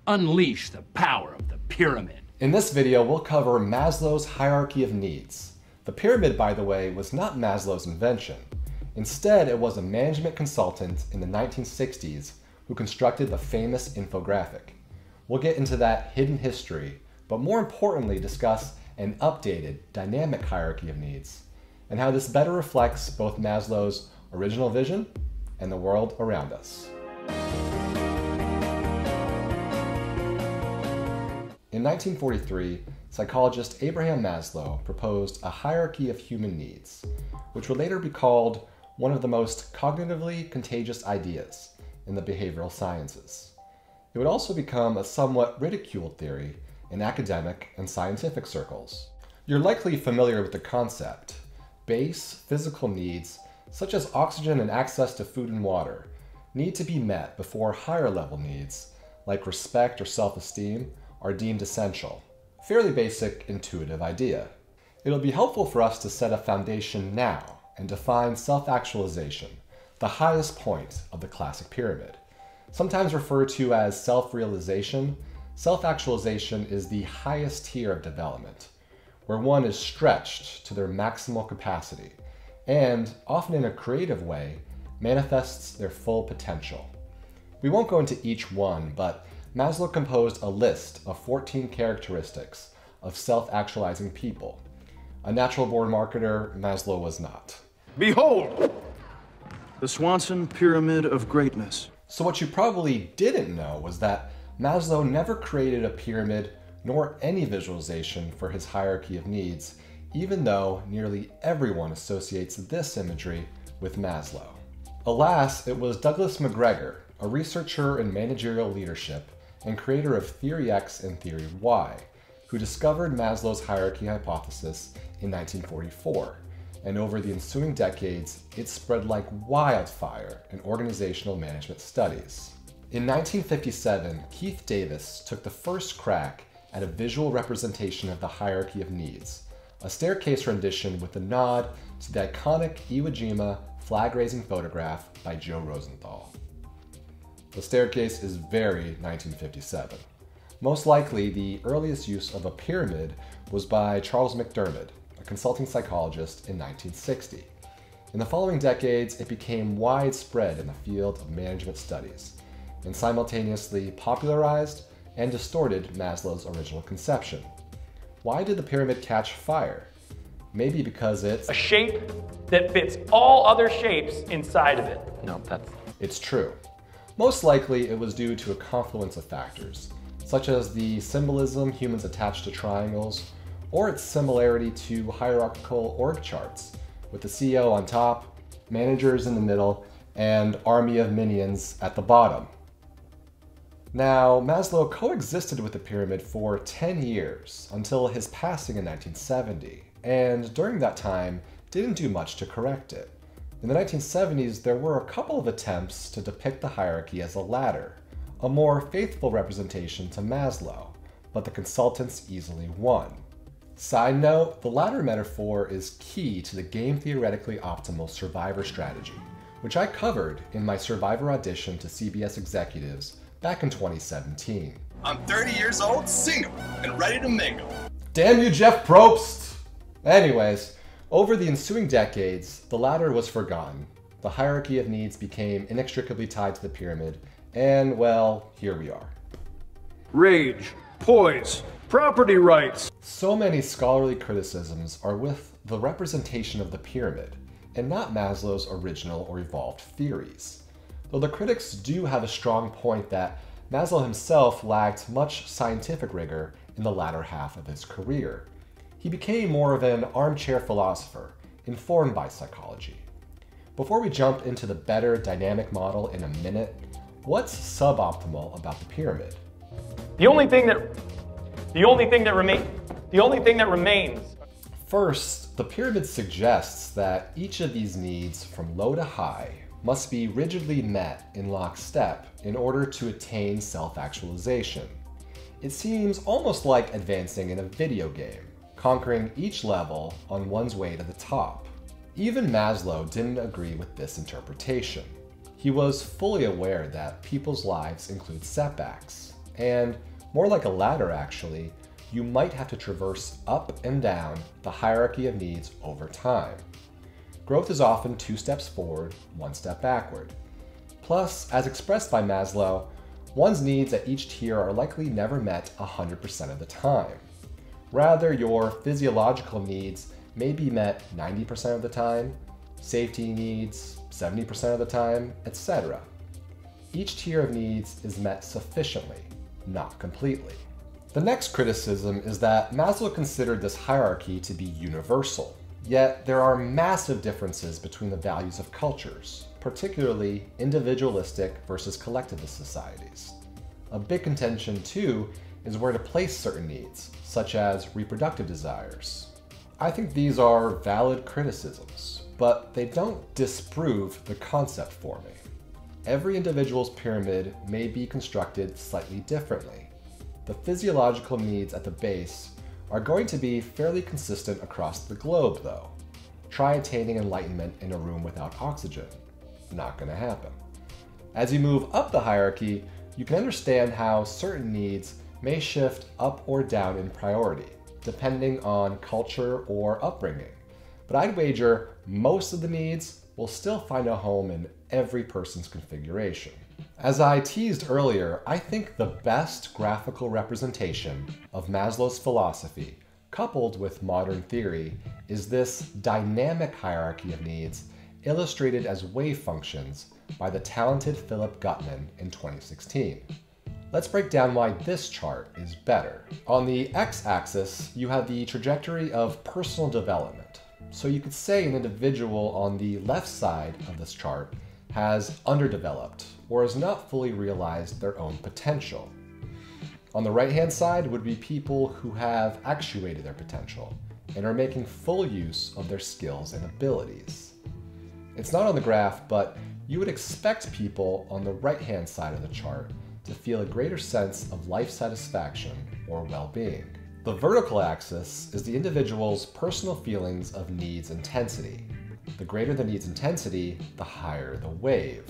unleash the power of the pyramid. In this video, we'll cover Maslow's hierarchy of needs. The pyramid, by the way, was not Maslow's invention. Instead, it was a management consultant in the 1960s who constructed the famous infographic. We'll get into that hidden history, but more importantly, discuss an updated, dynamic hierarchy of needs, and how this better reflects both Maslow's original vision and the world around us. In 1943, psychologist Abraham Maslow proposed a hierarchy of human needs, which would later be called one of the most cognitively contagious ideas in the behavioral sciences. It would also become a somewhat ridiculed theory in academic and scientific circles. You're likely familiar with the concept. Base physical needs, such as oxygen and access to food and water, need to be met before higher level needs, like respect or self-esteem, are deemed essential. Fairly basic, intuitive idea. It'll be helpful for us to set a foundation now and define self-actualization, the highest point of the classic pyramid. Sometimes referred to as self-realization, self-actualization is the highest tier of development, where one is stretched to their maximal capacity and, often in a creative way, manifests their full potential. We won't go into each one, but Maslow composed a list of 14 characteristics of self-actualizing people. A natural-born marketer, Maslow was not. Behold, the Swanson Pyramid of Greatness. So what you probably didn't know was that Maslow never created a pyramid nor any visualization for his hierarchy of needs, even though nearly everyone associates this imagery with Maslow. Alas, it was Douglas McGregor, a researcher in managerial leadership and creator of Theory X and Theory Y, who discovered Maslow's hierarchy hypothesis in 1944, and over the ensuing decades, it spread like wildfire in organizational management studies. In 1957, Keith Davis took the first crack at a visual representation of the hierarchy of needs, a staircase rendition with a nod to the iconic Iwo Jima flag-raising photograph by Joe Rosenthal. The staircase is very 1957. Most likely, the earliest use of a pyramid was by Charles McDermid, a consulting psychologist in 1960. In the following decades, it became widespread in the field of management studies, and simultaneously popularized and distorted Maslow's original conception. Why did the pyramid catch fire? Maybe because it's a shape that fits all other shapes inside of it. It's true. Most likely, it was due to a confluence of factors, such as the symbolism humans attach to triangles, or its similarity to hierarchical org charts, with the CEO on top, managers in the middle, and army of minions at the bottom. Now, Maslow coexisted with the pyramid for 10 years, until his passing in 1970, and during that time, didn't do much to correct it. In the 1970s, there were a couple of attempts to depict the hierarchy as a ladder, a more faithful representation to Maslow, but the consultants easily won. Side note, the ladder metaphor is key to the game theoretically optimal survivor strategy, which I covered in my Survivor audition to CBS executives back in 2017. I'm 30 years old, single, and ready to mingle. Damn you, Jeff Probst! Anyways, over the ensuing decades, the ladder was forgotten. The hierarchy of needs became inextricably tied to the pyramid, and well, here we are. Rage, poise, property rights. So many scholarly criticisms are with the representation of the pyramid, and not Maslow's original or evolved theories. Though the critics do have a strong point that Maslow himself lacked much scientific rigor in the latter half of his career. He became more of an armchair philosopher, informed by psychology. Before we jump into the better dynamic model in a minute, what's suboptimal about the pyramid? The only thing that remains. First, the pyramid suggests that each of these needs, from low to high, must be rigidly met in lockstep in order to attain self-actualization. It seems almost like advancing in a video game, conquering each level on one's way to the top. Even Maslow didn't agree with this interpretation. He was fully aware that people's lives include setbacks, And more like a ladder actually, you might have to traverse up and down the hierarchy of needs over time. Growth is often 2 steps forward, 1 step backward. Plus, as expressed by Maslow, one's needs at each tier are likely never met 100% of the time. Rather, your physiological needs may be met 90% of the time, safety needs 70% of the time, etc. Each tier of needs is met sufficiently, not completely. The next criticism is that Maslow considered this hierarchy to be universal. Yet there are massive differences between the values of cultures, particularly individualistic versus collectivist societies. A big contention, too, is where to place certain needs, such as reproductive desires. I think these are valid criticisms, but they don't disprove the concept for me. Every individual's pyramid may be constructed slightly differently. The physiological needs at the base are going to be fairly consistent across the globe, though. Try attaining enlightenment in a room without oxygen. Not gonna happen. As you move up the hierarchy, you can understand how certain needs may shift up or down in priority, depending on culture or upbringing. But I'd wager most of the needs will still find a home in every person's configuration. As I teased earlier, I think the best graphical representation of Maslow's philosophy, coupled with modern theory, is this dynamic hierarchy of needs illustrated as wave functions by the talented Philipp Guttmann in 2016. Let's break down why this chart is better. On the x-axis, you have the trajectory of personal development. So you could say an individual on the left side of this chart has underdeveloped or has not fully realized their own potential. On the right-hand side would be people who have actuated their potential and are making full use of their skills and abilities. It's not on the graph, but you would expect people on the right-hand side of the chart to feel a greater sense of life satisfaction or well-being. The vertical axis is the individual's personal feelings of needs intensity. The greater the needs intensity, the higher the wave.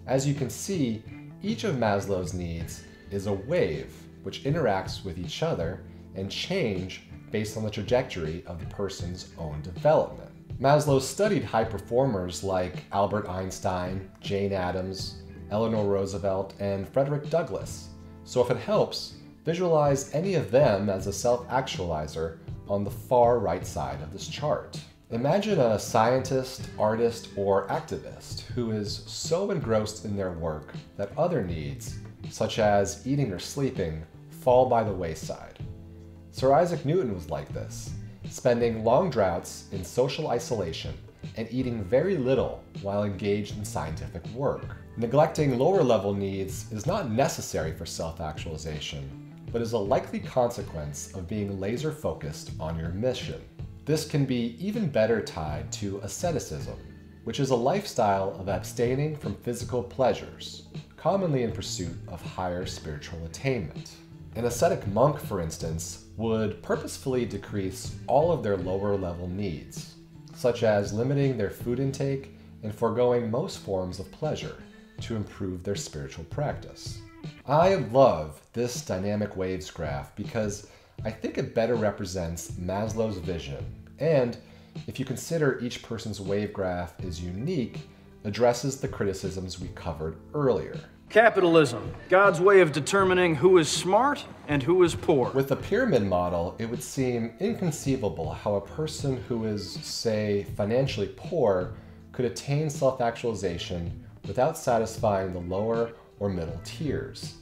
As you can see, each of Maslow's needs is a wave which interacts with each other and change based on the trajectory of the person's own development. Maslow studied high performers like Albert Einstein, Jane Addams, Eleanor Roosevelt, and Frederick Douglass. So if it helps, visualize any of them as a self-actualizer on the far right side of this chart. Imagine a scientist, artist, or activist who is so engrossed in their work that other needs, such as eating or sleeping, fall by the wayside. Sir Isaac Newton was like this, spending long droughts in social isolation and eating very little while engaged in scientific work. Neglecting lower-level needs is not necessary for self-actualization, but is a likely consequence of being laser-focused on your mission. This can be even better tied to asceticism, which is a lifestyle of abstaining from physical pleasures, commonly in pursuit of higher spiritual attainment. An ascetic monk, for instance, would purposefully decrease all of their lower-level needs, such as limiting their food intake and foregoing most forms of pleasure to improve their spiritual practice. I love this dynamic waves graph because I think it better represents Maslow's vision, and if you consider each person's wave graph is unique, addresses the criticisms we covered earlier. Capitalism, God's way of determining who is smart and who is poor. With the pyramid model, it would seem inconceivable how a person who is, say, financially poor could attain self-actualization without satisfying the lower or middle tiers.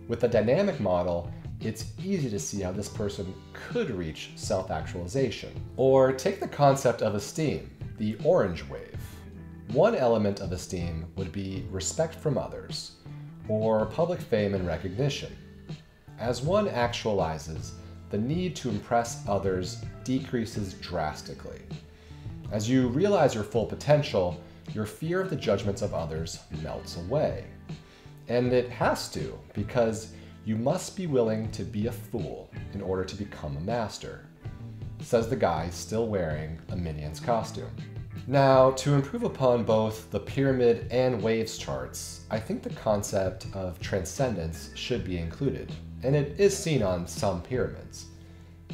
With the dynamic model, it's easy to see how this person could reach self-actualization. Or take the concept of esteem, the orange wave. One element of esteem would be respect from others, or public fame and recognition. As one actualizes, the need to impress others decreases drastically. As you realize your full potential, your fear of the judgments of others melts away. And it has to, because you must be willing to be a fool in order to become a master, says the guy still wearing a Minion's costume. Now, to improve upon both the pyramid and waves charts, I think the concept of transcendence should be included, and it is seen on some pyramids.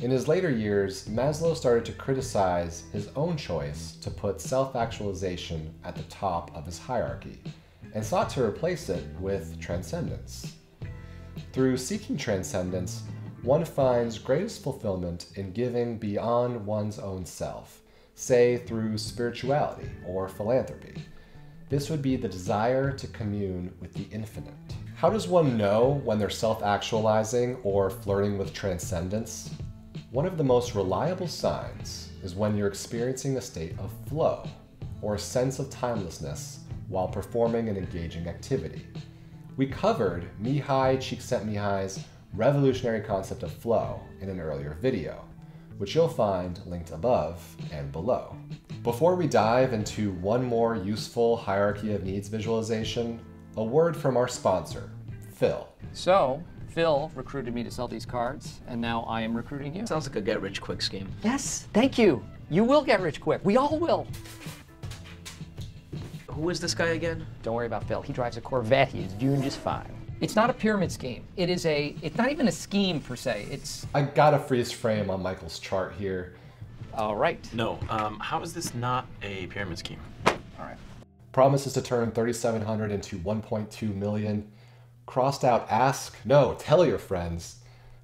In his later years, Maslow started to criticize his own choice to put self-actualization at the top of his hierarchy, and sought to replace it with transcendence. Through seeking transcendence, one finds greatest fulfillment in giving beyond one's own self, say through spirituality or philanthropy. This would be the desire to commune with the infinite. How does one know when they're self-actualizing or flirting with transcendence? One of the most reliable signs is when you're experiencing a state of flow, or a sense of timelessness while performing an engaging activity. We covered Mihai Csikszentmihalyi's revolutionary concept of flow in an earlier video, which you'll find linked above and below. Before we dive into one more useful hierarchy of needs visualization, a word from our sponsor, Phil. So, Phil recruited me to sell these cards, and now I am recruiting you. Sounds like a get-rich-quick scheme. Yes, thank you. You will get rich quick. We all will. Who is this guy again? Don't worry about Phil. He drives a Corvette. He is doing just fine. It's not a pyramid scheme. It's not even a scheme per se. I got a freeze frame on Michael's chart here. All right. No, how is this not a pyramid scheme? All right. Promises to turn 3,700 into 1.2 million. Crossed out ask, no, tell your friends.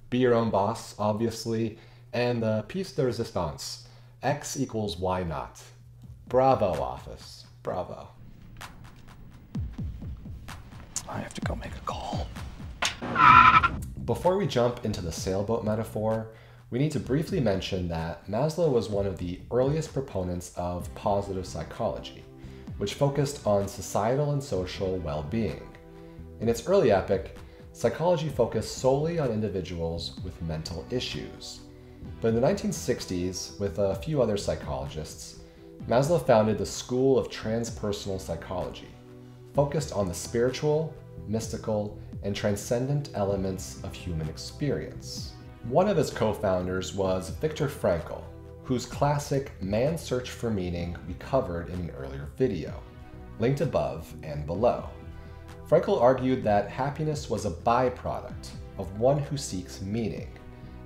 Be your own boss, obviously. And the piece de resistance, X equals Y not. Bravo, office, bravo. I have to go make a call. Before we jump into the sailboat metaphor, we need to briefly mention that Maslow was one of the earliest proponents of positive psychology, which focused on societal and social well-being. In its early epoch, psychology focused solely on individuals with mental issues. But in the 1960s, with a few other psychologists, Maslow founded the School of Transpersonal Psychology, focused on the spiritual, mystical, and transcendent elements of human experience. One of his co-founders was Viktor Frankl, whose classic Man's Search for Meaning we covered in an earlier video, linked above and below. Frankl argued that happiness was a byproduct of one who seeks meaning,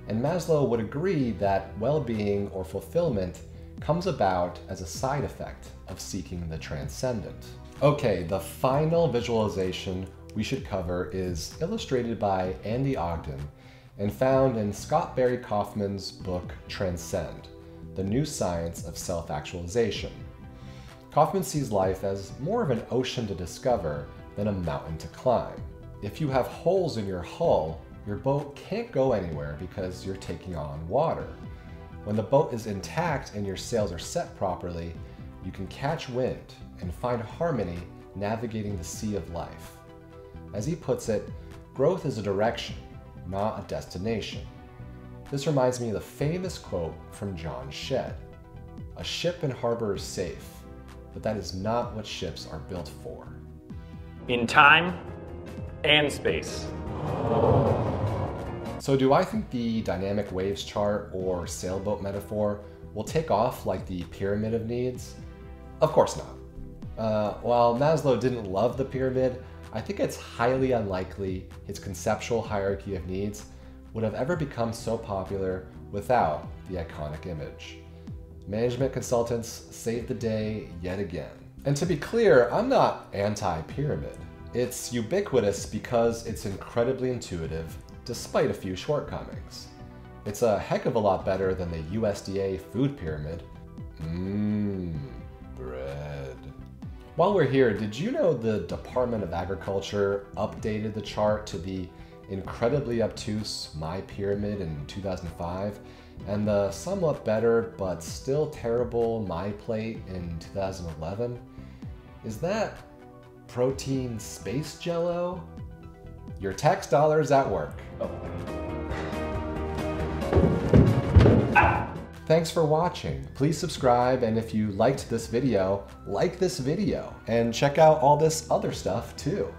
and Maslow would agree that well-being or fulfillment comes about as a side effect of seeking the transcendent. Okay, the final visualization we should cover is illustrated by Andy Ogden and found in Scott Barry Kaufman's book Transcend, The New Science of Self-Actualization. Kaufman sees life as more of an ocean to discover than a mountain to climb. If you have holes in your hull, your boat can't go anywhere because you're taking on water. When the boat is intact and your sails are set properly, you can catch wind and find harmony navigating the sea of life. As he puts it, growth is a direction, not a destination. This reminds me of the famous quote from John Shedd: "A ship in harbor is safe, but that is not what ships are built for." In time and space. So do I think the dynamic waves chart or sailboat metaphor will take off like the pyramid of needs? Of course not. While Maslow didn't love the pyramid, I think it's highly unlikely his conceptual hierarchy of needs would have ever become so popular without the iconic image. Management consultants saved the day yet again. And to be clear, I'm not anti-pyramid. It's ubiquitous because it's incredibly intuitive, despite a few shortcomings. It's a heck of a lot better than the USDA food pyramid. Bread. While we're here, did you know the Department of Agriculture updated the chart to the incredibly obtuse My Pyramid in 2005 and the somewhat better but still terrible My Plate in 2011? Is that protein space jello? Your tax dollars at work. Thanks for watching. Please subscribe, and if you liked this video, like this video, and check out all this other stuff too.